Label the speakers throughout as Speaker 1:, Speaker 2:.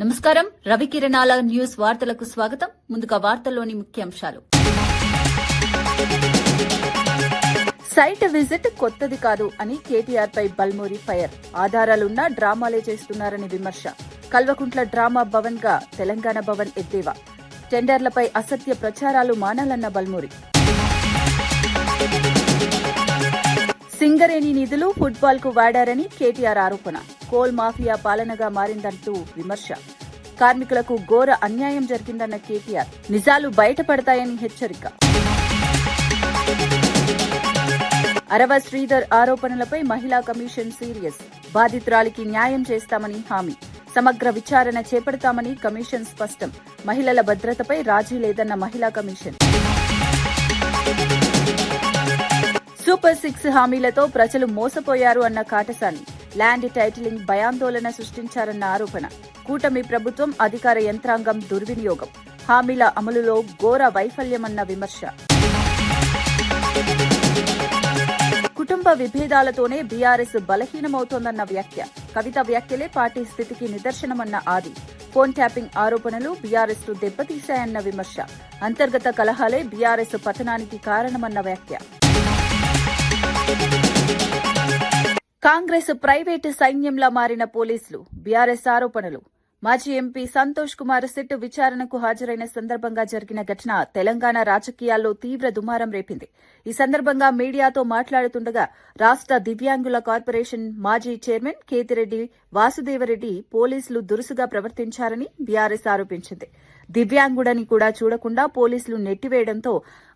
Speaker 1: నమస్కారం. రవికిరణాల న్యూస్ వార్తలకు స్వాగతం. ముందుగా వార్తల్లోని ముఖ్యాంశాలు. సైట్ విజిట్ కొత్తది కాదు అని కేటీఆర్ పై బల్మూరి ఫైర్. ఆధారాలున్నా డ్రామాలే చేస్తున్నారని విమర్శ. కల్వకుంట్ల డ్రామా భవన్ గా తెలంగాణ భవన్ ఎద్దేవా. టెండర్లపై అసత్య ప్రచారాలు మానాలన్న బల్మూరి. సింగరేణి నిధులు ఫుట్బాల్ కు వాడారని కేటీఆర్ ఆరోపణ. కోల్ మాఫియా పాలనగా మారిందంటూ విమర్శ. కార్మికులకు ఘోర అన్యాయం జరిగిందన్న కేటీఆర్. నిజాలు బయటపడతాయని హెచ్చరిక. అరవ శ్రీధర్ ఆరోపణలపై మహిళా కమిషన్ సీరియస్. బాధితురాలికి న్యాయం చేస్తామని హామీ. సమగ్ర విచారణ చేపడతామని కమిషన్ స్పష్టం. మహిళల భద్రతపై రాజీ లేదన్న మహిళా కమిషన్. సూపర్ 6 హామీలతో ప్రజలు మోసపోయారు అన్న కాటసాని. ల్యాండ్ టైటిలింగ్ భయాందోళన సృష్టించారన్న ఆరోపణ. కూటమి ప్రభుత్వం అధికార యంత్రాంగం దుర్వినియోగం. హామీల అమలులో ఘోర వైఫల్యమన్న విమర్శ. కుటుంబ విభేదాలతోనే బీఆర్ఎస్ బలహీనమవుతోందన్న వ్యాఖ్య. కవిత వ్యాఖ్యలే పార్టీ స్థితికి నిదర్శనమన్న ఆది. ఫోన్ ట్యాపింగ్ ఆరోపణలు బీఆర్ఎస్ ను దెబ్బతీశాయన్న విమర్శ. అంతర్గత కలహాలే బీఆర్ఎస్ పతనానికి కారణమన్న వ్యాఖ్య. కాంగ్రెస్ ప్రైవేటు సైన్యంలా మారిన పోలీసులు. బీఆర్ఎస్ ఆరోపణలు. మాజీ ఎంపీ సంతోష్ కుమార్ సిట్ విచారణకు హాజరైన సందర్భంగా జరిగిన ఘటన తెలంగాణ రాజకీయాల్లో తీవ్ర దుమారం రేపింది. ఈ సందర్భంగా మీడియాతో మాట్లాడుతుండగా రాష్ట దివ్యాంగుల కార్పొరేషన్ మాజీ చైర్మన్ కేతిరెడ్డి వాసుదేవరెడ్డి పోలీసులు దురుసుగా ప్రవర్తించారని బీఆర్ఎస్ ఆరోపించింది. దివ్యాంగుడని కూడా చూడకుండా పోలీసులు నెట్టివేయడంతో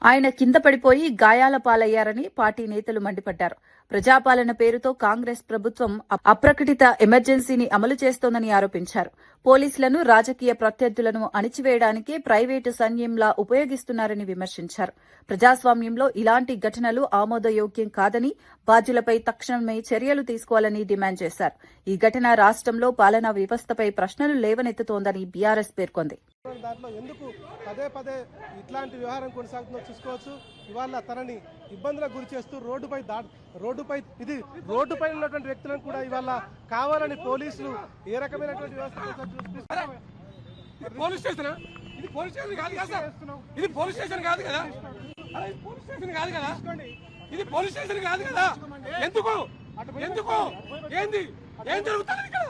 Speaker 1: ఆయన కింద పడిపోయి గాయాల పాలయ్యారని పార్టీ నేతలు మండిపడ్డారు. ప్రజాపాలన పేరుతో కాంగ్రెస్ ప్రభుత్వం అప్రకటిత ఎమర్జెన్సీని అమలు చేస్తోందని ఆరోపించారు. పోలీసులను రాజకీయ ప్రత్యర్థులను అణిచివేయడానికే ప్రైవేటు సైన్యంలా ఉపయోగిస్తున్నారని విమర్శించారు. ప్రజాస్వామ్యంలో ఇలాంటి ఘటనలు ఆమోదయోగ్యం కాదని, బాధ్యులపై తక్షణమే చర్యలు తీసుకోవాలని డిమాండ్ చేశారు. ఈ ఘటన రాష్ట్రంలో పాలనా వ్యవస్థపై ప్రశ్నలు లేవనెత్తుతోందని బీఆర్ఎస్ పేర్కొంది.
Speaker 2: దాంట్లో ఎందుకు పదే పదే ఇట్లాంటి వ్యవహారం కొనసాగుతుందో చూసుకోవచ్చు. ఇవాళ తనని ఇబ్బందులకు గురి చేస్తూ రోడ్డుపై ఉన్నటువంటి వ్యక్తులను కూడా ఇవాళ కావాలని పోలీసులు ఏ రకమైనటువంటి వ్యవస్థ
Speaker 3: పోలీస్ స్టేషన్ ఇది పోలీస్ స్టేషన్ కాదు కదా, ఇది పోలీస్ స్టేషన్ కాదు కదా, పోలీస్ స్టేషన్ కాదు కదా, ఇది పోలీస్ స్టేషన్ కాదు కదా. ఎందుకు ఎందుకు ఏంది ఏం జరుగుతుంది ఇక్కడ?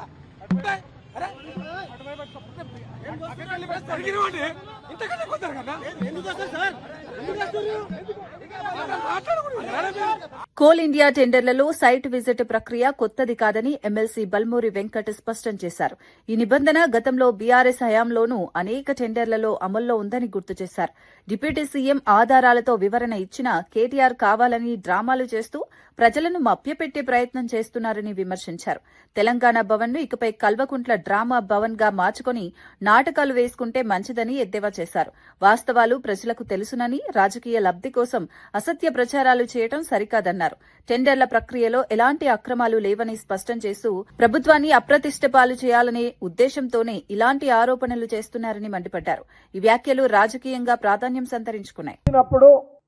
Speaker 1: కోల్ ఇండియా టెండర్లలో సైట్ విజిట్ ప్రక్రియ కొత్తది కాదని ఎమ్మెల్సీ బల్మూరి వెంకట్ స్పష్టం చేశారు. ఈ నిబంధన గతంలో బీఆర్ఎస్ హయాంలోనూ అనేక టెండర్లలో అమల్లో ఉందని గుర్తు చేశారు. డిప్యూటీ సీఎం ఆధారాలతో వివరణ ఇచ్చినా కేటీఆర్ కావాలని డ్రామాలు చేస్తూ ప్రజలను మభ్యపెట్టే ప్రయత్నం చేస్తున్నారని విమర్శించారు. తెలంగాణ భవన్ ను ఇకపై కల్వకుంట్ల డ్రామా భవన్ గా మార్చుకుని నాటకాలు వేసుకుంటే మంచిదని ఎద్దేవా చేశారు. వాస్తవాలు ప్రజలకు తెలుసునని, రాజకీయ లబ్ది కోసం అసత్య ప్రచారాలు చేయడం సరికాదన్నారు. టెండర్ల ప్రక్రియలో ఎలాంటి అక్రమాలు లేవని స్పష్టం చేస్తూ ప్రభుత్వాన్ని అప్రతిష్ట పాలు చేయాలనే ఉద్దేశంతోనే ఇలాంటి ఆరోపణలు చేస్తున్నారని మండిపడ్డారు. ఈ వ్యాఖ్యలు రాజకీయంగా ప్రాధాన్యం సంతరించుకున్నాయి.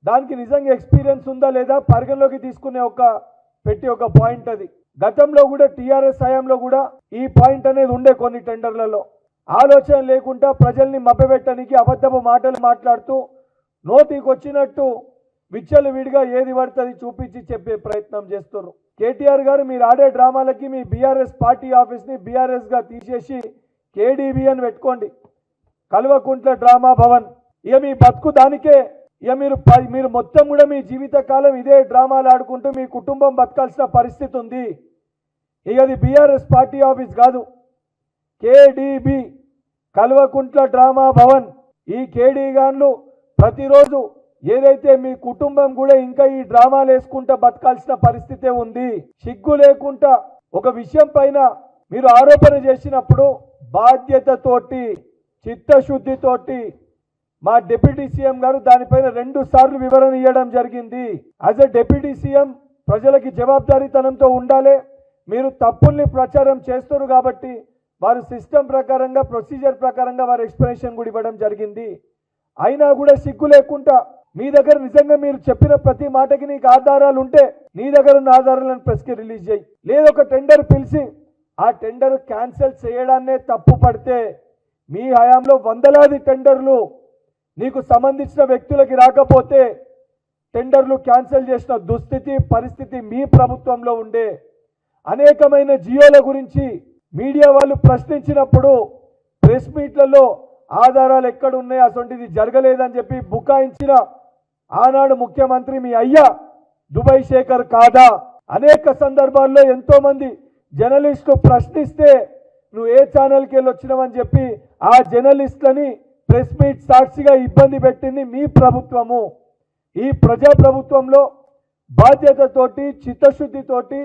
Speaker 4: దానికి నిజంగా ఎక్స్పీరియన్స్ ఉందా లేదా పరిగణలోకి తీసుకునే ఒక పాయింట్ అది. గతంలో కూడా టీఆర్ఎస్ హయాంలో కూడా ఈ పాయింట్ అనేది ఉండే కొన్ని టెండర్లలో. ఆలోచన లేకుండా ప్రజల్ని మభ్యపెట్టడానికి అబద్ధపు మాటలు మాట్లాడుతూ నోటికి వచ్చినట్టు విచ్చలు విడిగా ఏది పడుతుంది చూపించి చెప్పే ప్రయత్నం చేస్తున్నారు. కేటీఆర్ గారు మీరు ఆడే డ్రామాలకి మీ బీఆర్ఎస్ పార్టీ ఆఫీస్ని బీఆర్ఎస్ గా తీసేసి కేడీబీ అని పెట్టుకోండి, కల్వకుంట్ల డ్రామా భవన్. ఇక మీ బతుకు దానికే. ఇక మీరు మొత్తం కూడా మీ జీవితకాలం ఇదే డ్రామాలు ఆడుకుంటూ మీ కుటుంబం బతకాల్సిన పరిస్థితి ఉంది. ఇక అది బీఆర్ఎస్ పార్టీ ఆఫీస్ కాదు, కేడీబీ కల్వకుంట్ల డ్రామా భవన్. ఈ కేడీ గాన్లు ప్రతిరోజు ఏదైతే మీ కుటుంబం కూడా ఇంకా ఈ డ్రామాలు వేసుకుంటా బతకాల్సిన పరిస్థితే ఉంది. సిగ్గు లేకుండా ఒక విషయం పైన మీరు ఆరోపణ చేసినప్పుడు బాధ్యతతోటి, చిత్తశుద్ధితోటి మా డిప్యూటీ సీఎం గారు దానిపైన 2 సార్లు వివరణ ఇవ్వడం జరిగింది. యాజ్ ఎ డిప్యూటీ సీఎం ప్రజలకి జవాబుదారీతనంతో ఉండాలి. మీరు తప్పుల్ని ప్రచారం చేస్తారు కాబట్టి వారు సిస్టమ్ ప్రకారంగా, ప్రొసీజర్ ప్రకారంగా వారు ఎక్స్ప్లెనేషన్ కూడా ఇవ్వడం జరిగింది. అయినా కూడా సిగ్గు లేకుండా మీ దగ్గర నిజంగా మీరు చెప్పిన ప్రతి మాటకి నీకు ఆధారాలు ఉంటే నీ దగ్గర ఉన్న ఆధారాలను ప్రెస్కి రిలీజ్ చేయి. లేదొక టెండర్ పిలిచి ఆ టెండర్ క్యాన్సిల్ చేయడాన్నే తప్పు పడితే మీ హయాంలో వందలాది టెండర్లు నీకు సంబంధించిన వ్యక్తులకి రాకపోతే టెండర్లు క్యాన్సిల్ చేసిన దుస్థితి పరిస్థితి మీ ప్రభుత్వంలో ఉండే. అనేకమైన జియోల గురించి మీడియా వాళ్ళు ప్రశ్నించినప్పుడు ప్రెస్ మీట్లలో ఆధారాలు ఎక్కడ ఉన్నాయి, అసొంటిది జరగలేదని చెప్పి బుకాయించిన ఆనాడు ముఖ్యమంత్రి మీ అయ్యా దుబాయ్ శేఖర్ కాదా? అనేక సందర్భాల్లో ఎంతో మంది జర్నలిస్టులు ప్రశ్నిస్తే నువ్వు ఏ ఛానల్కి వెళ్ళి వచ్చినావని చెప్పి ఆ జర్నలిస్టులని ప్రెస్ మీట్ సాక్షిగా ఇబ్బంది పెట్టింది మీ ప్రభుత్వము. ఈ ప్రజా ప్రభుత్వంలో బాధ్యతతోటి చిత్తశుద్ధితోటి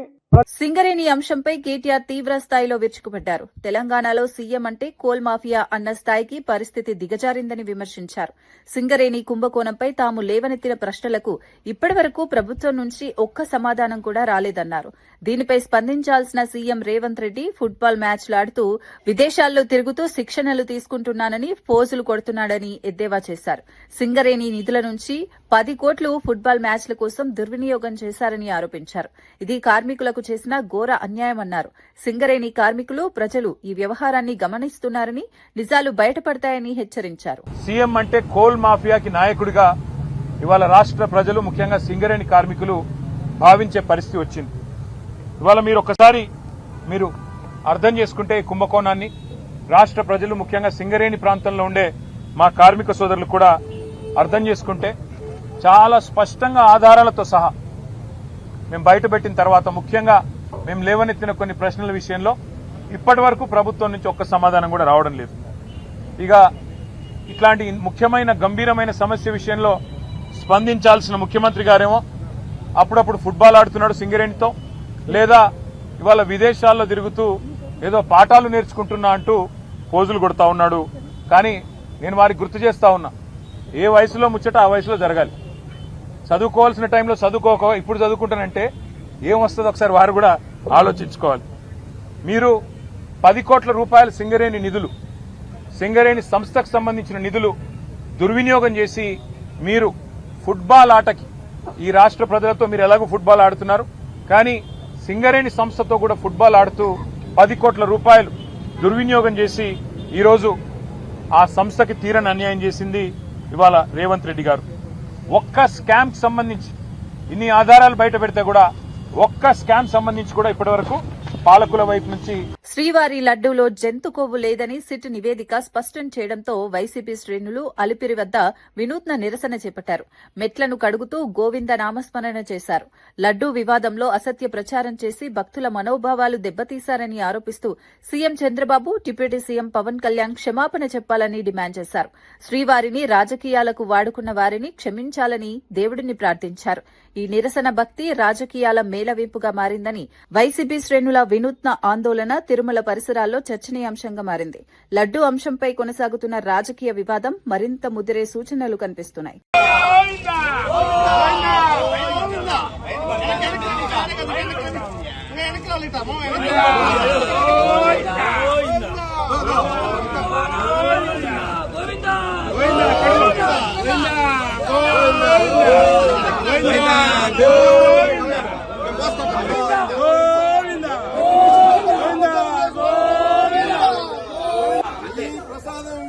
Speaker 1: సింగరేణి అంశంపై కేటీఆర్ తీవ్ర స్థాయిలో విరుచుకుపడ్డారు. తెలంగాణలో సీఎం అంటే కోల్ మాఫియా అన్న స్థాయికి పరిస్థితి దిగజారిందని విమర్శించారు. సింగరేణి కుంభకోణంపై తాము లేవనెత్తిన ప్రశ్నలకు ఇప్పటివరకు ప్రభుత్వం నుంచి ఒక్క సమాధానం కూడా రాలేదన్నారు. దీనిపై స్పందించాల్సిన సీఎం రేవంత్ రెడ్డి ఫుట్బాల్ మ్యాచ్లు ఆడుతూ విదేశాల్లో తిరుగుతూ శిక్షణలు తీసుకుంటున్నానని పోజులు కొడుతున్నాడని ఎద్దేవా చేశారు. సింగరేణి నిధుల నుంచి 10 కోట్లు ఫుట్బాల్ మ్యాచ్ల కోసం దుర్వినియోగం చేశారని ఆరోపించారు. ఇది కార్మికులకు చేసిన ఘోర అన్యాయమన్నారు. సింగరేణి కార్మికులు ప్రజలు ఈ వ్యవహారాన్ని గమనిస్తున్నారని, నిజాలు బయటపడతాయని హెచ్చరించారు.
Speaker 5: సీఎం అంటే కోల్ మాఫియాకి నాయకుడిగా ఇవాళ రాష్ట్ర ప్రజలు ముఖ్యంగా సింగరేణి కార్మికులు భావించే పరిస్థితి వచ్చింది. ఇవాళ మీరు ఒక్కసారి అర్థం చేసుకుంటే ఈ కుంభకోణాన్ని రాష్ట్ర ప్రజలు ముఖ్యంగా సింగరేణి ప్రాంతంలో ఉండే మా కార్మిక సోదరులు కూడా అర్థం చేసుకుంటే చాలా స్పష్టంగా ఆధారాలతో సహా మేము బయటపెట్టిన తర్వాత ముఖ్యంగా మేము లేవనెత్తిన కొన్ని ప్రశ్నల విషయంలో ఇప్పటి వరకు ప్రభుత్వం నుంచి ఒక్క సమాధానం కూడా రావడం లేదు. ఇక ఇట్లాంటి ముఖ్యమైన గంభీరమైన సమస్య విషయంలో స్పందించాల్సిన ముఖ్యమంత్రి గారేమో అప్పుడప్పుడు ఫుట్బాల్ ఆడుతున్నాడు సింగరేణితో, లేదా ఇవాళ విదేశాల్లో తిరుగుతూ ఏదో పాఠాలు నేర్చుకుంటున్నా అంటూ పోజులు కొడతా ఉన్నాడు. కానీ నేను వారికి గుర్తు చేస్తా ఉన్నా, ఏ వయసులో ముచ్చట ఆ వయసులో జరగాలి. చదువుకోవాల్సిన టైంలో చదువుకోక ఇప్పుడు చదువుకుంటానంటే ఏం వస్తుందో ఒకసారి వారు కూడా ఆలోచించుకోవాలి. మీరు 10 కోట్ల రూపాయల సింగరేణి నిధులు, సింగరేణి సంస్థకు సంబంధించిన నిధులు దుర్వినియోగం చేసి మీరు ఫుట్బాల్ ఆటకి ఈ రాష్ట్ర ప్రజలతో మీరు ఎలాగో ఫుట్బాల్ ఆడుతున్నారు, కానీ సింగరేణి సంస్థతో కూడా ఫుట్బాల్ ఆడుతూ 10 కోట్ల రూపాయలు దుర్వినియోగం చేసి ఈరోజు ఆ సంస్థకి తీరని అన్యాయం చేసింది ఇవాళ రేవంత్ రెడ్డి గారు. ఒక్క స్కామ్ సంబంధించి ఇన్ని ఆధారాలు బయట పెడితే కూడా ఒక్క స్కామ్ సంబంధించి కూడా ఇప్పటివరకు పాలకుల వైపు నుంచి
Speaker 1: శ్రీవారి లడ్డూలో జంతు కొవ్వు లేదని సిట్ నివేదిక స్పష్టం చేయడంతో వైసీపీ శ్రేణులు అలిపిరి వద్ద వినూత్న నిరసన చేపట్టారు. మెట్లను కడుగుతూ గోవింద నామస్మరణ చేశారు. లడ్డూ వివాదంలో అసత్య ప్రచారం చేసి భక్తుల మనోభావాలు దెబ్బతీశారని ఆరోపిస్తూ CM Chandrababu, deputy CM Pawan Kalyan క్షమాపణ చెప్పాలని డిమాండ్ చేశారు. శ్రీవారిని రాజకీయాలకు వాడుకున్న వారిని క్షమించాలని దేవుడిని ప్రార్థించారు. ఈ నిరసన భక్తి రాజకీయాల మేళవింపుగా మారిందని వైసీపీ శ్రేణుల వినూత్న ఆందోళన తిరుమల పరిసరాల్లో చర్చనీయాంశంగా మారింది. లడ్డూ అంశంపై కొనసాగుతున్న రాజకీయ వివాదం మరింత ముదిరే సూచనలు కనిపిస్తున్నాయి.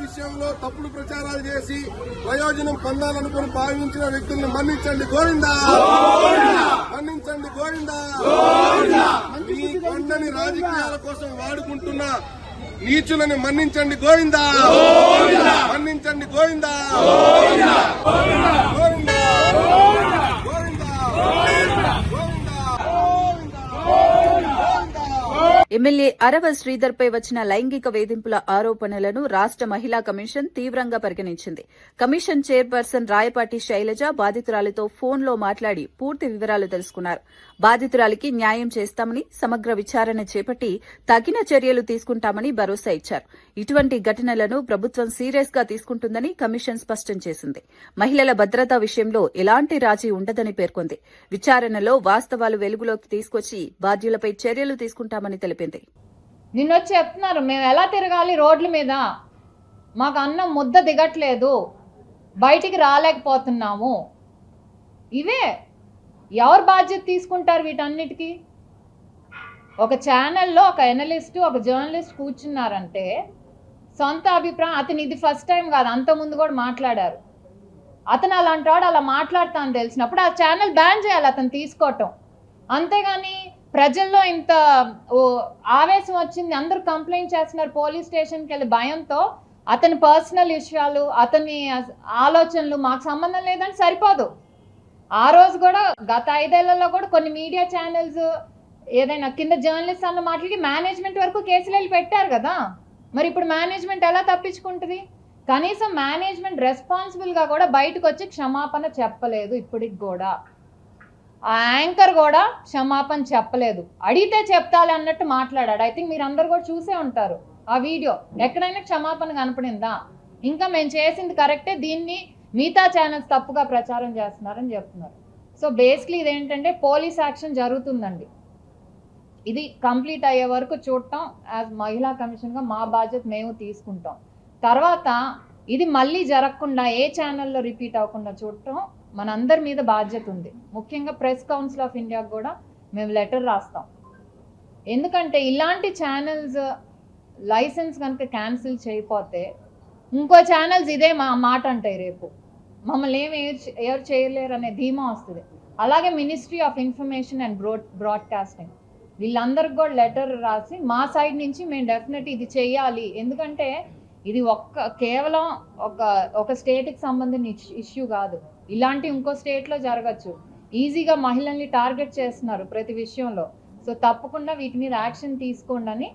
Speaker 6: విషయంలో తప్పుడు ప్రచారాలు చేసి ప్రయోజనం పొందాలనుకుని భావించిన వ్యక్తులను మన్నించండి గోవిందా, మన్నించండి గోవిందా. మీ కొండని రాజకీయాల కోసం వాడుకుంటున్న నీచులని మన్నించండి గోవిందా, మన్నించండి గోవిందా, గోవిందా.
Speaker 1: ఎమ్మెల్యే అరవ శ్రీధర్పై వచ్చిన లైంగిక వేధింపుల ఆరోపణలను రాష్ట మహిళా కమిషన్ తీవ్రంగా పరిగణించింది. కమిషన్ చైర్పర్సన్ రాయపాటి శైలజ బాధితురాలితో ఫోన్లో మాట్లాడి పూర్తి వివరాలు తెలుసుకున్నారు. బాధితురాలికి న్యాయం చేస్తామని, సమగ్ర విచారణ చేపట్టి తగిన చర్యలు తీసుకుంటామని భరోసా ఇచ్చారు. ఇటువంటి ఘటనలను ప్రభుత్వం సీరియస్ గా తీసుకుంటుందని కమిషన్ స్పష్టం చేసింది. మహిళల భద్రత విషయంలో ఎలాంటి రాజీ ఉండదని పేర్కొంది. విచారణలో వాస్తవాలు వెలుగులోకి తీసుకొచ్చి బాధ్యులపై చర్యలు తీసుకుంటామని తెలిపింది.
Speaker 7: నిన్నొచ్చి చెప్తున్నారు, మేము ఎలా తిరగాలి రోడ్ల మీద, మాకు అన్నం ముద్ద దిగట్లేదు, బయటికి రాలేకపోతున్నాము. ఇవే ఎవరు బాధ్యత తీసుకుంటారు వీటన్నిటికీ? ఒక ఛానల్లో ఒక ఎనలిస్ట్ ఒక జర్నలిస్ట్ కూర్చున్నారంటే సొంత అభిప్రాయం, అతను ఇది ఫస్ట్ టైం కాదు, అంతకుముందు కూడా మాట్లాడారు. అతను అలాంటి వాడు, అలా మాట్లాడతాను తెలిసినప్పుడు ఆ ఛానల్ బ్యాన్ చేయాలి అతను తీసుకోవటం. అంతేగాని ప్రజల్లో ఇంత ఆవేశం వచ్చింది, అందరూ కంప్లైంట్ చేస్తున్నారు, పోలీస్ స్టేషన్కి వెళ్ళి భయంతో అతని పర్సనల్ విషయాలు, అతని ఆలోచనలు మాకు సంబంధం లేదని సరిపోదు. ఆ రోజు కూడా గత 5 ఏళ్లలో కూడా కొన్ని మీడియా ఛానల్స్ ఏదైనా కింద జర్నలిస్ట్ అన్న మాటలకి మేనేజ్మెంట్ వరకు కేసులు వెళ్ళి పెట్టారు కదా. మరి ఇప్పుడు మేనేజ్మెంట్ ఎలా తప్పించుకుంటుంది? కనీసం మేనేజ్మెంట్ రెస్పాన్సిబుల్గా కూడా బయటకు వచ్చి క్షమాపణ చెప్పలేదు. ఇప్పటికి కూడా ఆ యాంకర్ కూడా క్షమాపణ చెప్పలేదు. అడిగితే చెప్తాలి అన్నట్టు మాట్లాడాడు. ఐ థింక్ మీరు అందరు కూడా చూసే ఉంటారు ఆ వీడియో. ఎక్కడైనా క్షమాపణ కనపడిందా? ఇంకా మేము చేసింది కరెక్టే, దీన్ని మిగతా ఛానల్స్ తప్పుగా ప్రచారం చేస్తున్నారని చెప్తున్నారు. సో బేసిక్లీ ఇదేంటంటే పోలీస్ యాక్షన్ జరుగుతుందండి. ఇది కంప్లీట్ అయ్యే వరకు చూడటం యాజ్ మహిళా కమిషన్గా మా బాధ్యత మేము తీసుకుంటాం. తర్వాత ఇది మళ్ళీ జరగకుండా ఏ ఛానల్లో రిపీట్ అవ్వకుండా చూడటం మనందరి మీద బాధ్యత ఉంది. ముఖ్యంగా ప్రెస్ కౌన్సిల్ ఆఫ్ ఇండియాకు కూడా మేము లెటర్ రాస్తాం. ఎందుకంటే ఇలాంటి ఛానల్స్ లైసెన్స్ కనుక క్యాన్సిల్ చేయకపోతే ఇంకో ఛానల్స్ ఇదే మాట అంటాయి, రేపు మమ్మల్ని ఎవరు చేయలేరు అనే ధీమా వస్తుంది. అలాగే ministry of information and broadcasting వీళ్ళందరికి కూడా లెటర్ రాసి మా సైడ్ నుంచి మేము డెఫినెట్ ఇది చేయాలి. ఎందుకంటే ఇది కేవలం ఒక స్టేట్కి సంబంధించిన ఇష్యూ కాదు, ఇలాంటి ఇంకో స్టేట్లో జరగచ్చు. ఈజీగా మహిళల్ని టార్గెట్ చేస్తున్నారు ప్రతి విషయంలో. సో తప్పకుండా వీటి మీద యాక్షన్ తీసుకోండి అని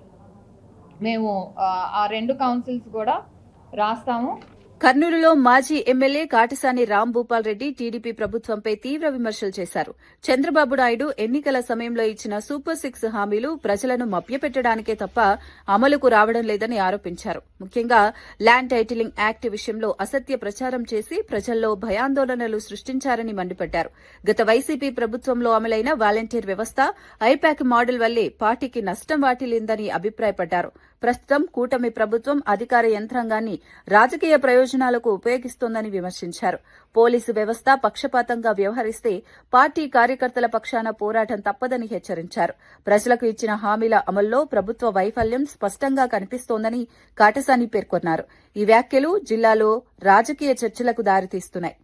Speaker 7: మేము ఆ 2 కౌన్సిల్స్ కూడా రాస్తాము.
Speaker 1: కర్నూలులో మాజీ ఎమ్మెల్యే కాటసాని రాంభూపాల్ రెడ్డి టీడీపీ ప్రభుత్వంపై తీవ్ర విమర్శలు చేశారు. చంద్రబాబు నాయుడు ఎన్నికల సమయంలో ఇచ్చిన సూపర్ 6 హామీలు ప్రజలను మభ్యపెట్టడానికే తప్ప అమలుకు రావడం లేదని ఆరోపించారు. ముఖ్యంగా ల్యాండ్ టైటిలింగ్ యాక్ట్ విషయంలో అసత్య ప్రచారం చేసి ప్రజల్లో భయాందోళనలు సృష్టించారని మండిపడ్డారు. గత వైసీపీ ప్రభుత్వంలో అమలైన వాలంటీర్ వ్యవస్థ, ఐపాక్ మోడల్ వల్లే పార్టీకి నష్టం వాటిల్లిందని అభిప్రాయపడ్డారు. ప్రస్తుతం కూటమి ప్రభుత్వం అధికార యంత్రాంగాన్ని రాజకీయ ప్రయోజనాలకు ఉపయోగిస్తోందని విమర్శించారు. పోలీసు వ్యవస్థ పక్షపాతంగా వ్యవహరిస్తే పార్టీ కార్యకర్తల పక్షాన పోరాటం తప్పదని హెచ్చరించారు. ప్రజలకు ఇచ్చిన హామీల అమల్లో ప్రభుత్వ వైఫల్యం స్పష్టంగా కనిపిస్తోందని కాటసాని పేర్కొన్నారు. ఈ వ్యాఖ్యలు జిల్లాలో రాజకీయ చర్చలకు దారితీస్తున్నాయి.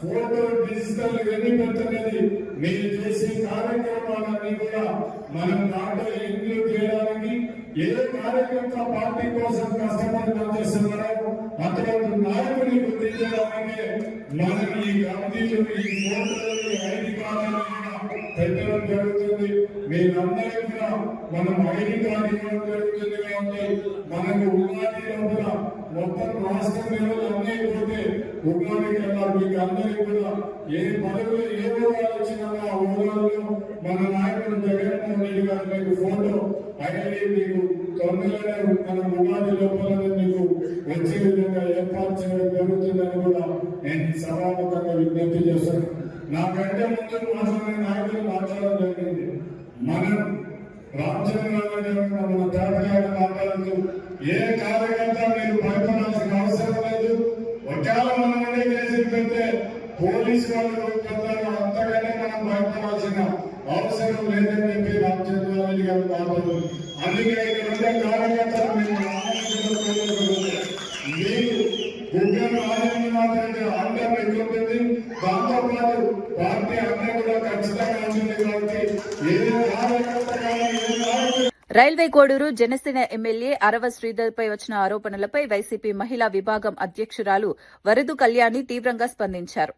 Speaker 8: ఫోటో డిజిటల్ వెన్నిపెట్టనేది మీరు చేసే కార్యక్రమాలన్నీ కూడా మనం దాంట్లో ఇంక్లూడ్ చేయడానికి ఏ కార్యకర్త పార్టీ కోసం కష్టపడి పనిచేస్తున్నారో అటువంటి నాయకుని గుర్తించడానికే మనం ఈ కమిటీలు, ఈ ఫోటోలు, ఈ ఐడి కార్డులు పెట్టడం జరుగుతుంది. మీరందరూ కూడా మనం ఐడి కార్డు ఇవ్వడం జరుగుతుంది. కాబట్టి మనకు ఉగాది లోపల మొత్తం రాష్ట్ర లెవెల్ అన్నీ పోతే ఉగాదికి వెళ్ళాలి. మీకు అందరికీ కూడా ఏ పదవులు ఏ హోదాలు వచ్చినా ఆ హోదాల్లో మన నాయకుడు జగన్మోహన్ రెడ్డి గారు మీకు ఫోటో ఐడి మీకు తొందరగానే మన ఉగాది లోపల మీకు వచ్చే విధంగా ఏర్పాటు చేయడం జరుగుతుందని కూడా నేను సభాముఖంగా విజ్ఞప్తి చేస్తాను. నాకంటే ముందు మాట్లాడిన నాయకులు మాట్లాడడం జరిగింది. మనం రామచంద్రరావు గారు మన తాతగారు మాట్లాడుతూ ఏ కార్యకర్త మీరు భయపడాల్సిన అవసరం లేదు, ఒకవేళ మనం కేసులు పెడితే పోలీసు వాళ్ళు పెడతారు, అంతగానే మనం భయపడాల్సిన అవసరం లేదని చెప్పి రామచంద్రరావు రెడ్డి గారు మాట్లాడుతూ, అందుకే ఇక్కడ ఉండే కార్యకర్తలు మీరు గుడ్డను ఆనందం అందరం ఎక్కుంటుంది. దాంతో పాటు పార్టీ అన్నీ కూడా ఖచ్చితంగా ఉంటుంది. కాబట్టి ఏ కార్యకర్త కానీ
Speaker 1: రైల్వే కోడూరు జనసేన ఎమ్మెల్యే అరవ శ్రీధర్పై వచ్చిన ఆరోపణలపై వైసీపీ మహిళా విభాగం అధ్యక్షురాలు వరదు కళ్యాణి తీవ్రంగా స్పందించారు.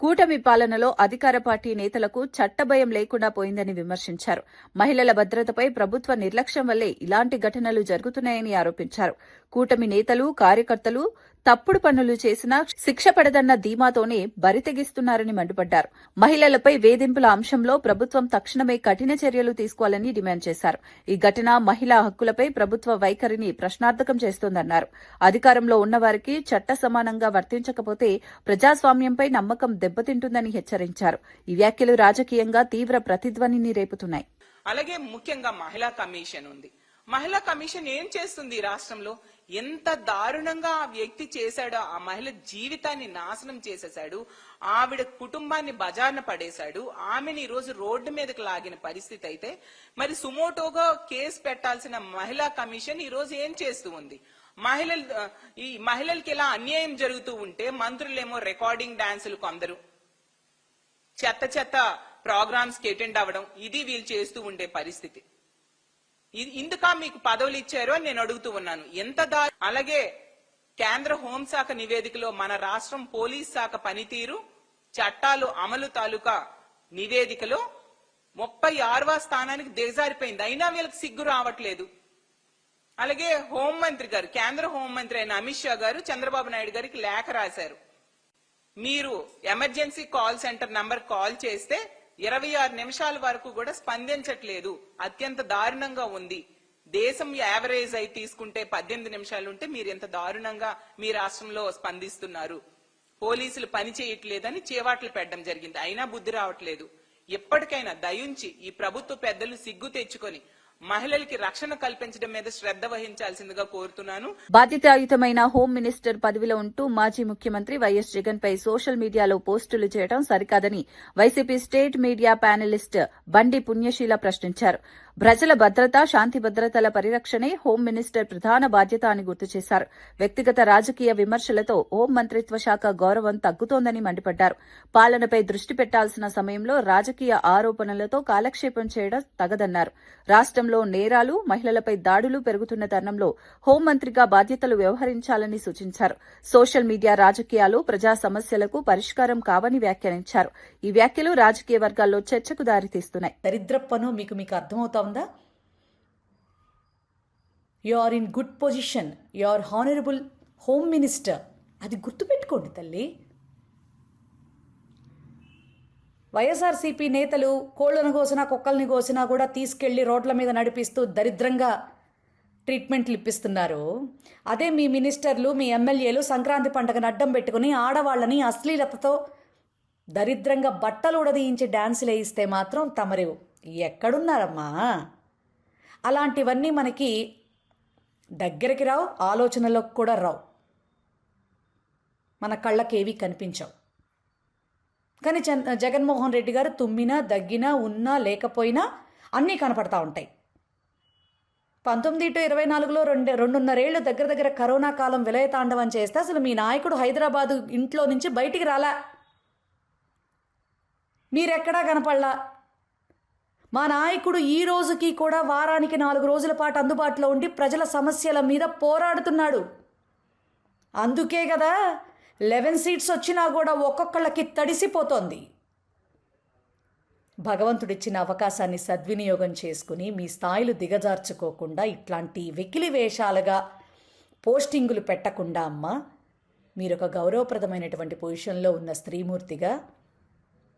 Speaker 1: కూటమి పాలనలో అధికార పార్టీ నేతలకు చట్టభయం లేకుండా పోయిందని విమర్శించారు. మహిళల భద్రతపై ప్రభుత్వ నిర్లక్ష్యం వల్లే ఇలాంటి ఘటనలు జరుగుతున్నాయని ఆరోపించారు. కూటమి నేతలు, కార్యకర్తలు తప్పుడు పనులు చేసినా శిక్ష పడదన్న ధీమాతోనే బరితెగిస్తున్నారని మండిపడ్డారు. మహిళలపై వేధింపుల అంశంలో ప్రభుత్వం తక్షణమే కఠిన చర్యలు తీసుకోవాలని డిమాండ్ చేశారు. ఈ ఘటన మహిళా హక్కులపై ప్రభుత్వ వైఖరిని ప్రశ్నార్థకం చేస్తోందన్నారు. అధికారంలో ఉన్నవారికి చట్ట సమానంగా వర్తించకపోతే ప్రజాస్వామ్యంపై నమ్మకం దెబ్బతింటుందని హెచ్చరించారు. ఈ వ్యాఖ్యలు రాజకీయంగా తీవ్ర ప్రతిధ్వనిని రేపుతున్నాయి.
Speaker 9: అలాగే ముఖ్యంగా మహిళా కమిషన్ ఉంది. మహిళా కమిషన్ ఏం చేస్తుంది? రాష్ట్రంలో ఎంత దారుణంగా ఆ వ్యక్తి చేశాడో, ఆ మహిళ జీవితాన్ని నాశనం చేసేశాడు, ఆవిడ కుటుంబాన్ని బజార్న పడేశాడు, ఆమెను ఈ రోజు రోడ్డు మీదకి లాగిన పరిస్థితి అయితే మరి సుమోటోగా కేసు పెట్టాల్సిన మహిళా కమిషన్ ఈ రోజు ఏం చేస్తూ ఉంది? ఈ మహిళలకి ఇలా అన్యాయం జరుగుతూ ఉంటే మంత్రులేమో రికార్డింగ్ డాన్సులు, కొందరు చెత్త చెత్త ప్రోగ్రామ్స్ కి అటెండ్ అవ్వడం, ఇది వీళ్ళు చేస్తూ ఉండే పరిస్థితి. ఇందుక మీకు పదవులు ఇచ్చారు అని నేను అడుగుతూ ఉన్నాను. అలాగే కేంద్ర హోంశాఖ నివేదికలో మన రాష్ట్రం పోలీస్ శాఖ పనితీరు, చట్టాలు అమలు తాలూకా నివేదికలో 36వ స్థానానికి దిగజారిపోయింది. అయినా వీళ్ళకి సిగ్గు రావట్లేదు. అలాగే హోంమంత్రి గారు, కేంద్ర హోంమంత్రి అయిన అమిత్ షా గారు చంద్రబాబు నాయుడు గారికి లేఖ రాశారు. మీరు emergency call centre number call చేస్తే 26 నిమిషాల వరకు కూడా స్పందించట్లేదు, అత్యంత దారుణంగా ఉంది. దేశం యావరేజ్ అయి తీసుకుంటే 18 నిమిషాలు ఉంటే మీరు ఎంత దారుణంగా మీ రాష్ట్రంలో స్పందిస్తున్నారు, పోలీసులు పని చేయట్లేదని చేవాట్లు పెట్టడం జరిగింది. అయినా బుద్ధి రావట్లేదు. ఎప్పటికైనా దయుంచి ఈ ప్రభుత్వ పెద్దలు సిగ్గు తెచ్చుకొని మహిళలకి రక్షణ కల్పించడం మీద శ్రద్ధ వహించాల్సిందిగా కోరుతున్నాను.
Speaker 1: బాధ్యతాయుతమైన హోం మినిస్టర్ పదవిలో ఉంటూ మాజీ ముఖ్యమంత్రి వైఎస్ జగన్ పై సోషల్ మీడియాలో పోస్టులు చేయడం సరికాదని వైసీపీ స్టేట్ మీడియా ప్యానలిస్ట్ బండి పుణ్యశీల ప్రశ్నించారు. ప్రజల భద్రత, శాంతి భద్రతల పరిరక్షణే హోం మినిస్టర్ ప్రధాన బాధ్యత అని గుర్తు చేశారు. వ్యక్తిగత రాజకీయ విమర్శలతో హోం మంత్రిత్వ శాఖ గౌరవం తగ్గుతోందని మండిపడ్డారు. పాలనపై దృష్టి పెట్టాల్సిన సమయంలో రాజకీయ ఆరోపణలతో కాలక్షేపం చేయడం తగదన్నారు. రాష్ట్రంలో నేరాలు, మహిళలపై దాడులు పెరుగుతున్న తరుణంలో హోంమంత్రిగా బాధ్యతలు వ్యవహరించాలని సూచించారు. సోషల్ మీడియా రాజకీయాలు ప్రజా సమస్యలకు పరిష్కారం కావని వ్యాఖ్యానించారు. ఈ వ్యాఖ్యలు రాజకీయ వర్గాల్లో చర్చకు దారితీస్తున్నాయి.
Speaker 10: దరిద్రప్పను మీకు అర్థమవుతోందా? You are in good position, you are honourable home minister. అది గుర్తుపెట్టుకోండి తల్లి. వైఎస్ఆర్సీపీ నేతలు కోళ్లను కోసినా కుక్కల్ని కోసినా కూడా తీసుకెళ్లి రోడ్ల మీద నడిపిస్తూ దరిద్రంగా ట్రీట్మెంట్లు ఇప్పిస్తున్నారు. అదే మీ మినిస్టర్లు, మీ ఎమ్మెల్యేలు సంక్రాంతి పండుగను అడ్డం పెట్టుకుని ఆడవాళ్ళని అశ్లీలతతో దరిద్రంగా బట్టలు ఉడదీయించి డాన్సులు వేయిస్తే మాత్రం తమరు ఎక్కడున్నారమ్మా? అలాంటివన్నీ మనకి దగ్గరికి రావు, ఆలోచనలకు కూడా రావు, మన కళ్ళకేవి కనిపించవు. కానీ జగన్మోహన్ రెడ్డి గారు తుమ్మినా, దగ్గినా, ఉన్నా లేకపోయినా అన్నీ కనపడతా ఉంటాయి. 19 to 24లో 2.5 ఏళ్ళు దగ్గర కరోనా కాలం విలయతాండవం చేస్తే అసలు మీ నాయకుడు హైదరాబాదు ఇంట్లో నుంచి బయటికి రాలా, మీరెక్కడా కనపడలా. మా నాయకుడు ఈ రోజుకి కూడా వారానికి 4 రోజుల పాటు అందుబాటులో ఉండి ప్రజల సమస్యల మీద పోరాడుతున్నాడు. అందుకే కదా 11 సీట్స్ వచ్చినా కూడా ఒక్కొక్కళ్ళకి తడిసిపోతోంది. భగవంతుడిచ్చిన అవకాశాన్ని సద్వినియోగం చేసుకుని మీ స్థాయిలు దిగజార్చుకోకుండా ఇట్లాంటి వెకిలి వేషాలుగా పోస్టింగులు పెట్టకుండా అమ్మా, మీరు ఒక గౌరవప్రదమైనటువంటి పొజిషన్లో ఉన్న స్త్రీమూర్తిగా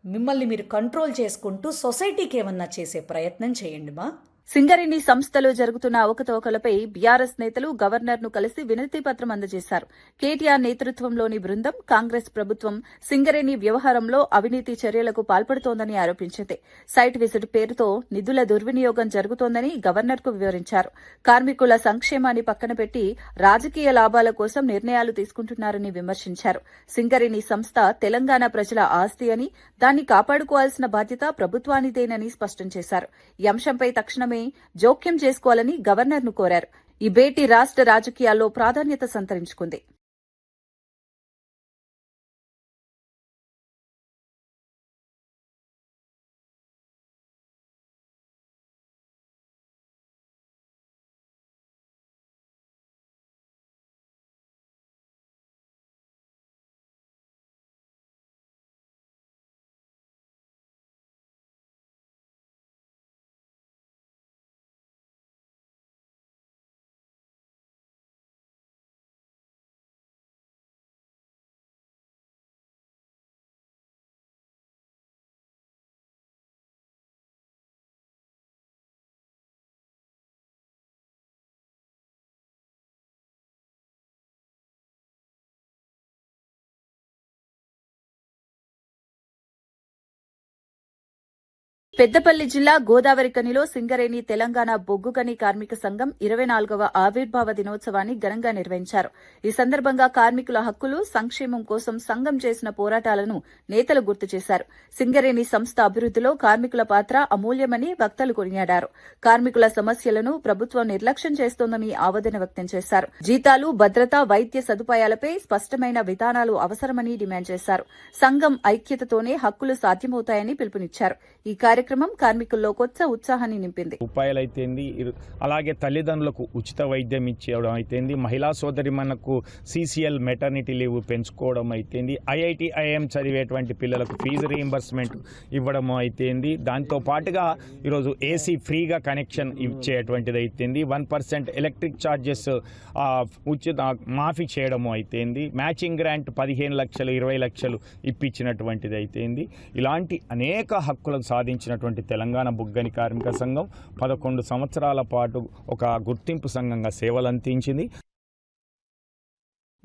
Speaker 10: మిమ్మల్ని మీరు కంట్రోల్ చేసుకుంటూ సొసైటీకి ఏమన్నా చేసే ప్రయత్నం చేయండి మా.
Speaker 1: సింగరేణి సంస్థలో జరుగుతున్న అవకతవకలపై బీఆర్ఎస్ నేతలు గవర్నర్ను కలిసి వినతి పత్రం అందజేశారు. కేటీఆర్ నేతృత్వంలోని బృందం కాంగ్రెస్ ప్రభుత్వం సింగరేణి వ్యవహారంలో అవినీతి చర్యలకు పాల్పడుతోందని ఆరోపించింది. సైట్ విజిట్ పేరుతో నిధుల దుర్వినియోగం జరుగుతోందని గవర్నర్కు వివరించారు. కార్మికుల సంక్షేమాన్ని పక్కన పెట్టి రాజకీయ లాభాల కోసం నిర్ణయాలు తీసుకుంటున్నారని విమర్శించారు. సింగరేణి సంస్థ తెలంగాణ ప్రజల ఆస్తి అని, దాన్ని కాపాడుకోవాల్సిన బాధ్యత ప్రభుత్వానిదేనని స్పష్టం చేశారు. ఈ అంశంపై తక్షణమే జోక్యం చేసుకోవాలని గవర్నర్ను కోరారు. ఈ భేటీ రాష్ట్ర రాజకీయాల్లో ప్రాధాన్యత సంతరించుకుంది. పెద్దపల్లి జిల్లా గోదావరికనిలో సింగరేణి తెలంగాణ బొగ్గుగని కార్మిక సంఘం 24వ ఆవిర్భావ దినోత్సవాన్ని ఘనంగా నిర్వహించారు. ఈ సందర్భంగా కార్మికుల హక్కులు, సంక్షేమం కోసం సంఘం చేసిన పోరాటాలను నేతలు గుర్తు చేశారు. సింగరేణి సంస్థ అభివృద్దిలో కార్మికుల పాత్ర అమూల్యమని వక్తలు కొనియాడారు. కార్మికుల సమస్యలను ప్రభుత్వం నిర్లక్ష్యం చేస్తోందని ఆవేదన వ్యక్తం చేశారు. జీతాలు, భద్రత, వైద్య సదుపాయాలపై స్పష్టమైన విధానాలు అవసరమని డిమాండ్ చేశారు. సంఘం ఐక్యతతోనే హక్కులు సాధ్యమవుతాయని పిలుపునిచ్చారు. ఈ కార్యక్రమం కార్మికుల్లో కొత్త ఉత్సాహాన్ని నింపింది.
Speaker 11: రూపాయలైతేంది, అలాగే తల్లిదండ్రులకు ఉచిత వైద్యం ఇచ్చేయడం అయితేంది, మహిళా సోదరిమణకు CCL మెటర్నిటీ లీవ్ పెంచుకోవడం అయితేంది, IIT IIM చదివేటువంటి పిల్లలకు ఫీజు రీయింబర్స్మెంట్ ఇవ్వడం అయితేంది, దాంతో పాటుగా ఈరోజు AC ఫ్రీగా కనెక్షన్ ఇచ్చేటువంటిది అయితేంది, 1% ఎలక్ట్రిక్ ఛార్జెస్ ఉచిత మాఫీ చేయడము అయితేంది, మ్యాచింగ్ గ్రాంట్ 15 లక్షలు 20 లక్షలు ఇప్పించినటువంటిది అయితేంది, ఇలాంటి అనేక హక్కులను సాధించినటువంటి తెలంగాణ బొగ్గని కార్మిక సంఘం 11 సంవత్సరాల పాటు ఒక గుర్తింపు సంఘంగా సేవలందించింది.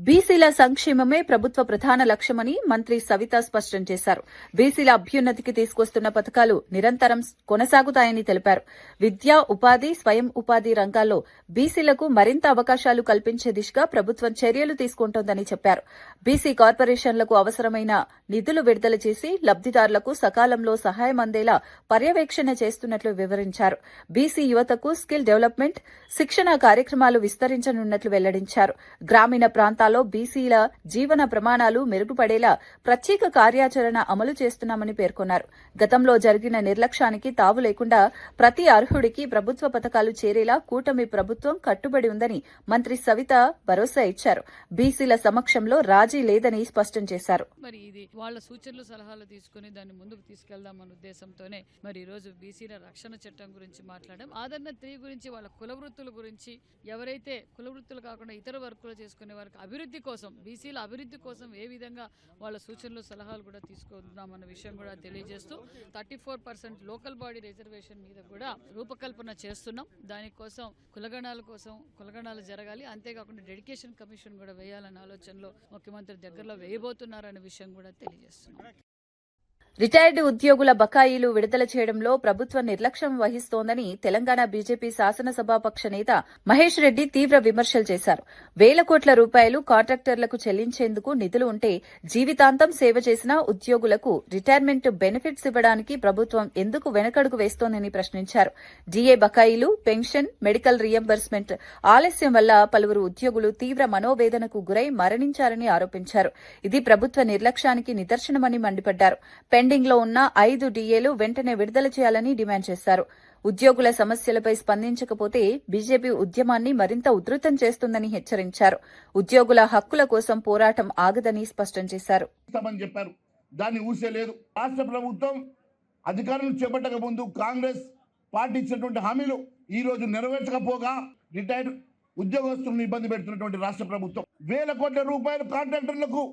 Speaker 1: బీసీల సంక్షేమమే ప్రభుత్వ ప్రధాన లక్ష్యమని మంత్రి సవిత స్పష్టం చేశారు. బీసీల అభ్యున్నతికి తీసుకొస్తున్న పథకాలు నిరంతరం కొనసాగుతాయని తెలిపారు. విద్య, ఉపాధి, స్వయం ఉపాధి రంగాల్లో బీసీలకు మరింత అవకాశాలు కల్పించే దిశగా ప్రభుత్వం చర్యలు తీసుకుంటోందని చెప్పారు. బీసీ కార్పొరేషన్లకు అవసరమైన నిధులు విడుదల చేసి లబ్దిదారులకు సకాలంలో సహాయం అందేలా పర్యవేక్షణ చేస్తున్నట్లు వివరించారు. బీసీ యువతకు స్కిల్ డెవలప్మెంట్, శిక్షణ కార్యక్రమాలు విస్తరించనున్నట్లు వెల్లడించారు. గ్రామీణ ప్రాంతాల్లో బీసీల జీవన ప్రమాణాలు మెరుగుపడేలా ప్రత్యేక కార్యాచరణ అమలు చేస్తున్నామని పేర్కొన్నారు. గతంలో జరిగిన నిర్లక్ష్యానికి తావు లేకుండా ప్రతి అర్హుడికి ప్రభుత్వ పథకాలు చేరేలా కూటమి ప్రభుత్వం కట్టుబడి ఉందని మంత్రి సవిత భరోసా ఇచ్చారు. బీసీల సమక్షంలో రాజీ లేదని స్పష్టం చేశారు.
Speaker 12: మరి ఇది వాళ్ళ సూచనలు, సలహాలు తీసుకుని దాన్ని ముందుకు తీసుకెళ్దామన్న ఉద్దేశంతోనే మరి ఈ రోజు బీసీల రక్షణ చట్టం గురించి మాట్లాడడం, ఆదరణ 3 గురించి, వాళ్ళ కుల వృత్తుల గురించి, ఎవరైతే కుల వృత్తులు కాకుండా ఇతర వర్కులు చేసుకునే వారికి అభివృద్ధి కోసం, బీసీల అభివృద్ధి కోసం ఏ విధంగా వాళ్ళ సూచనలు, సలహాలు కూడా తీసుకుందామన్న విషయం కూడా తెలియజేస్తూ 34% లోకల్ బాడీ రిజర్వేషన్ మీద కూడా రూపకల్పన చేస్తున్నాం. దానికోసం కులగణాలు జరగాలి. అంతేకాకుండా డెడికేషన్ కమిషన్ కూడా వేయాలన్న ఆలోచనలో ముఖ్యమంత్రి దగ్గరలో వేయబోతున్నారన్న విషయం కూడా తెలియజేస్తున్నాం.
Speaker 1: రిటైర్డ్ ఉద్యోగుల బకాయిలు విడుదల చేయడంలో ప్రభుత్వం నిర్లక్ష్యం వహిస్తోందని తెలంగాణ బీజేపీ శాసనసభాపక్ష నేత మహేష్ రెడ్డి తీవ్ర విమర్శలు చేశారు. వేల కోట్ల రూపాయలు కాంట్రాక్టర్లకు చెల్లించేందుకు నిధులు ఉంటే జీవితాంతం సేవ చేసిన ఉద్యోగులకు రిటైర్మెంట్ బెనిఫిట్స్ ఇవ్వడానికి ప్రభుత్వం ఎందుకు వెనకడుగు వేస్తోందని ప్రశ్నించారు. డీఏ బకాయిలు, పెన్షన్, మెడికల్ రీయింబర్స్మెంట్ ఆలస్యం వల్ల పలువురు ఉద్యోగులు తీవ్ర మనోవేదనకు గురై మరణించారని ఆరోపించారు. ఇది ప్రభుత్వ నిర్లక్ష్యానికి నిదర్శనమని మండిపడ్డారు. పెండింగ్ లో ఉన్న 5 డీఏలు వెంటనే విడుదల చేయాలని డిమాండ్ చేశారు. ఉద్యోగుల సమస్యలపై స్పందించకపోతే బీజేపీ ఉద్యమాన్ని మరింత ఉధృతం చేస్తుందని హెచ్చరించారు. ఉద్యోగుల హక్కుల కోసం పోరాటం ఆగదని స్పష్టం చేశారు.
Speaker 8: దాన్ని ఊసేలేదు. రాష్ట్ర ప్రభుత్వం అధికారులు చేపట్టక ముందు కాంగ్రెస్ పార్టీ ఇచ్చినటువంటి హామీలు ఈ రోజు నెరవేర్చకపోగా రిటైర్డ్ ఉద్యోగస్తులను ఇబ్బంది పెడుతున్నటువంటి రాష్ట్ర ప్రభుత్వం, వేల కోట్ల రూపాయలు కాంట్రాక్టర్లకు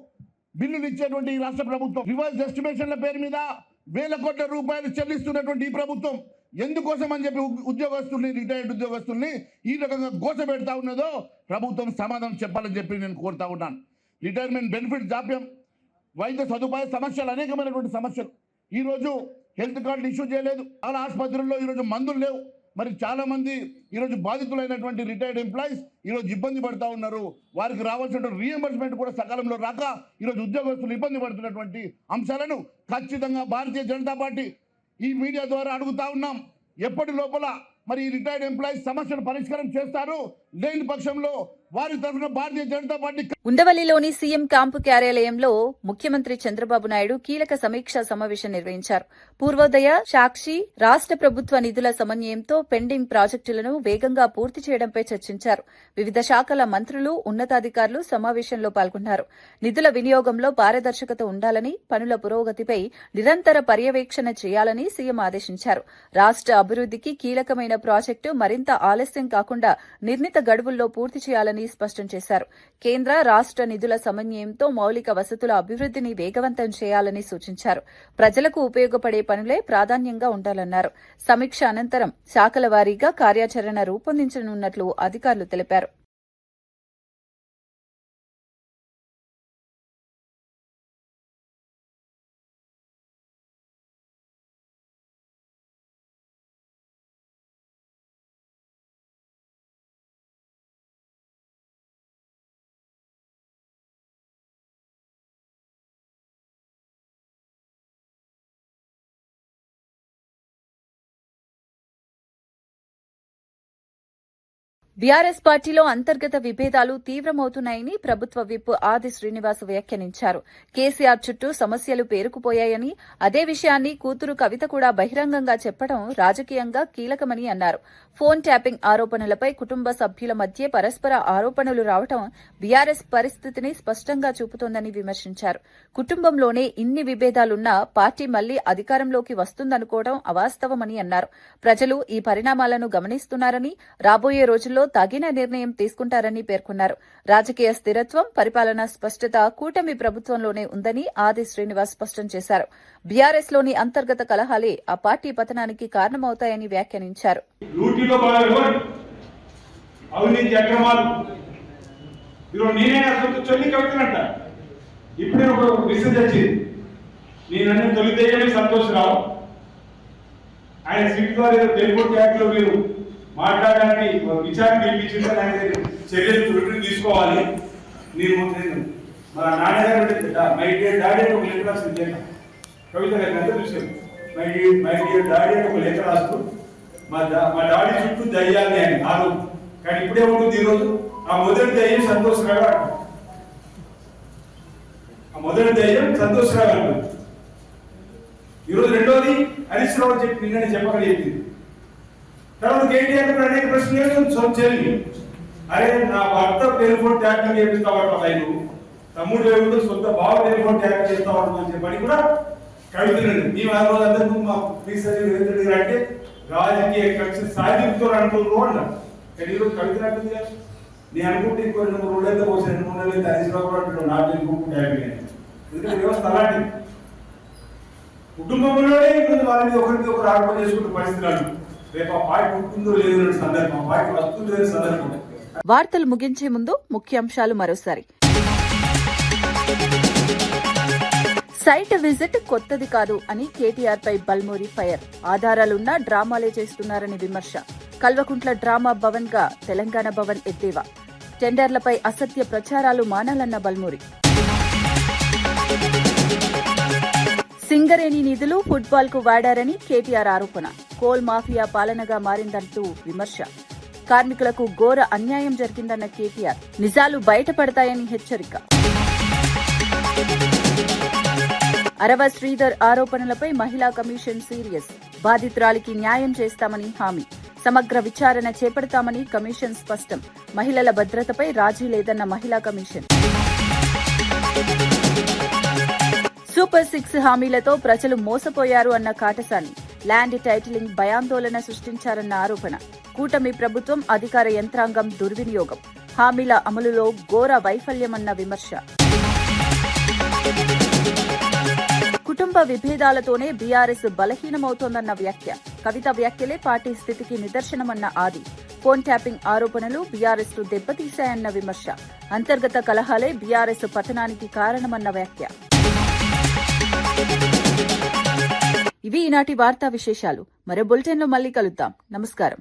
Speaker 8: బిల్లులు ఇచ్చేటువంటి ఈ రాష్ట్ర ప్రభుత్వం, రివర్స్ ఎస్టిమేషన్ల పేరు మీద వేల కోట్ల రూపాయలు చెల్లిస్తున్నటువంటి ఈ ప్రభుత్వం ఎందుకోసం అని చెప్పి ఉద్యోగస్తుల్ని, రిటైర్డ్ ఉద్యోగస్తుల్ని ఈ రకంగా గోసపెడతా ఉన్నదో ప్రభుత్వం సమాధానం చెప్పాలని చెప్పి నేను కోరుతా ఉన్నాను. రిటైర్మెంట్ బెనిఫిట్ జాప్యం, వైద్య సదుపాయ సమస్యలు, అనేకమైనటువంటి సమస్యలు. ఈరోజు హెల్త్ కార్డులు ఇష్యూ చేయలేదు. చాలా ఆసుపత్రుల్లో ఈరోజు మందులు లేవు. మరి చాలా మంది ఈరోజు బాధితులైనటువంటి రిటైర్డ్ ఎంప్లాయీస్ ఈరోజు ఇబ్బంది పడుతూ ఉన్నారు. వారికి రావాల్సిన రీఎంబర్స్మెంట్ కూడా సకాలంలో రాక ఈరోజు ఉద్యోగస్తులు ఇబ్బంది పడుతున్నటువంటి అంశాలను ఖచ్చితంగా భారతీయ జనతా పార్టీ ఈ మీడియా ద్వారా అడుగుతా ఉన్నాం. ఎప్పటి లోపల మరి ఈ రిటైర్డ్ ఎంప్లాయీస్ సమస్యను పరిష్కారం చేస్తారు, లేని పక్షంలో వారి తరఫున Bharatiya Janata party.
Speaker 1: ఉండవల్లిలోని CM camp కార్యాలయంలో ముఖ్యమంత్రి చంద్రబాబు నాయుడు కీలక సమీక్షా సమావేశం నిర్వహించారు. పూర్వోదయ, సాక్షి, రాష్ట్ర ప్రభుత్వ నిధుల సమన్వయంతో పెండింగ్ ప్రాజెక్టులను వేగంగా పూర్తి చేయడంపై చర్చించారు. వివిధ శాఖల మంత్రులు, ఉన్నతాధికారులు సమావేశంలో పాల్గొన్నారు. నిధుల వినియోగంలో పారదర్శకత ఉండాలని, పనుల పురోగతిపై నిరంతర పర్యవేక్షణ చేయాలని సీఎం ఆదేశించారు. రాష్ట్ర అభివృద్దికి కీలకమైన ప్రాజెక్టు మరింత ఆలస్యం కాకుండా నిర్ణీత గడువుల్లో పూర్తి చేయాలని స్పష్టం చేశారు. కేంద్ర, రాష్ట్ర నిధుల సమన్వయంతో మౌలిక వసతుల అభివృద్దిని వేగవంతం చేయాలని సూచించారు. ప్రజలకు ఉపయోగపడే పనులే ప్రాధాన్యంగా ఉండాలన్నారు. సమీక్ష అనంతరం శాఖల వారీగా కార్యాచరణ రూపొందించనున్నట్లు అధికారులు తెలిపారు. బీఆర్ఎస్ పార్టీలో అంతర్గత విభేదాలు తీవ్రమవుతున్నాయని ప్రభుత్వ విప్ ఆది శ్రీనివాస్ వ్యాఖ్యానించారు. కేసీఆర్ చుట్టూ సమస్యలు పేరుకుపోయాయని, అదే విషయాన్ని కూతురు కవిత కూడా బహిరంగంగా చెప్పడం రాజకీయంగా కీలకమని అన్నారు. ఫోన్ ట్యాపింగ్ ఆరోపణలపై కుటుంబ సభ్యుల మధ్య పరస్పర ఆరోపణలు రావడం బీఆర్ఎస్ పరిస్థితిని స్పష్టంగా చూపుతోందని విమర్శించారు. కుటుంబంలోనే ఇన్ని విభేదాలున్నా పార్టీ మళ్లీ అధికారంలోకి వస్తుందనుకోవడం అవాస్తవమని అన్నారు. ప్రజలు ఈ పరిణామాలను గమనిస్తున్నారని, రాబోయే రోజుల్లో తగిన నిర్ణయం తీసుకుంటారని పేర్కొన్నారు. రాజకీయ స్థిరత్వం, పరిపాలనా స్పష్టత కూటమి ప్రభుత్వంలోనే ఉందని ఆది శ్రీనివాస్ స్పష్టం చేశారు. బీఆర్ఎస్ లోని అంతర్గత కలహాలే ఆ పార్టీ పతనానికి కారణమవుతాయని వ్యాఖ్యానించారు.
Speaker 5: ఆయన సీట్ ద్వారా టెలిఫోన్ ట్యాగ్ లో మీరు మాట్లాడడానికి విచారణ పిలిపించింది, ఆయన చర్యలు తీసుకోవాలి. నేను మా నాన్నగారు మై డియర్ డాడీ ఒక లేఖ రాసింది, కవిత గారికి అంతా చూశాను. మై డియర్ డాడీ ఒక లేఖ రాస్తూ మా డాడీ చుట్టూ దయ్యాన్ని ఆయన కాదు, కానీ ఇప్పుడే ఉంటుంది. ఈరోజు ఆ మొదటి దయ్యం సంతోషరావు అంటారు. ఆ మొదటి దయ్యం సంతోషరావు అంటారు. ఈరోజు రెండోది హరీష్ రావు చెప్పి నిన్ననే చెప్పగలిగింది. తర్వాత కేటీఆర్ కూడా అనేక ప్రశ్నలు చెల్లి, అరే నా భర్త టెలిఫోన్ ట్యాపింగ్ చేపిస్తావాడు, ఆయన తమ్ముడు లేకుండా సొంత బావ టెలిఫోన్ ట్యాపింగ్ చేస్తావాడు అని చెప్పని కూడా కవితలండి. మేము ఆ రోజు అందరూ మా రీసెర్చ్ అంటే రాజకీయ కక్ష సాధింపుతో అనుకుంటూ అన్నారు. కానీ ఈరోజు కవిత అంటుంది కదా, నేను అనుకుంటే ఇంకో 2-3 రోజులైతే పోసి 2-3 నెలలైతే హరీష్ రావు కూడా అంటున్నాడు నా టెలిఫోన్ ట్యాపింగ్ అని. ఎందుకంటే వ్యవస్థ అలాంటిది. కుటుంబంలోనే ఇప్పుడు వాళ్ళ మీద ఒకరికి ఒకరు ఆరోపణ చేసుకుంటే పరిస్థితులు రేపు ఆ పార్టీ ఉంటుందో లేదో సందర్భం, ఆ పార్టీ వస్తుందో లేని సందర్భం.
Speaker 1: వార్తలు ముగించే ముందు ముఖ్యాంశాలు మరోసారి. సైట్ విజిట్ కొత్తది కాదు అని కేటీఆర్ పై బల్మూరి ఫైర్. ఆధారాలున్నా డ్రామాలే చేస్తున్నారని విమర్శ. కల్వకుంట్ల డ్రామా భవన్ గా తెలంగాణ భవన్ ఎద్దేవా. టెండర్లపై అసత్య ప్రచారాలు మానాలన్న బల్మూరి. సింగరేణి నిధులు ఫుట్బాల్ కు వాడారని కేటీఆర్ ఆరోపణ. కోల్ మాఫియా పాలనగా మారిందంటూ విమర్శ. కార్మికులకు ఘోర అన్యాయం జరిగిందన్న కేటీఆర్. నిజాలు బయటపడతాయని హెచ్చరిక. అరవ శ్రీధర్ ఆరోపణలపై మహిళా కమిషన్ సీరియస్. బాధితురాలికి న్యాయం చేస్తామని హామీ. సమగ్ర విచారణ చేపడతామని కమిషన్ స్పష్టం. మహిళల భద్రతపై రాజీ లేదన్న మహిళా కమిషన్. సూపర్ 6 హామీలతో ప్రజలు మోసపోయారు అన్న కాటసాని. ల్యాండ్ టైటిలింగ్ భయాందోళన సృష్టించారన్న ఆరోపణ. కూటమి ప్రభుత్వం అధికార యంత్రాంగం దుర్వినియోగం. హామీల అమలులో ఘోర వైఫల్యమన్న విమర్శ. కుటుంబ విభేదాలతోనే బీఆర్ఎస్ బలహీనమవుతోందన్న వ్యాఖ్య. కవిత వ్యాఖ్యలే పార్టీ స్థితికి నిదర్శనమన్న ఆది. ఫోన్ ట్యాపింగ్ ఆరోపణలు బీఆర్ఎస్ ను దెబ్బతీశాయన్న విమర్శ. అంతర్గత కలహాలే బీఆర్ఎస్ పతనానికి కారణమన్న వ్యాఖ్య. ఇవి ఈనాటి వార్తా విశేషాలు. మరో బులెటిన్లో మళ్లీ కలుద్దాం. నమస్కారం.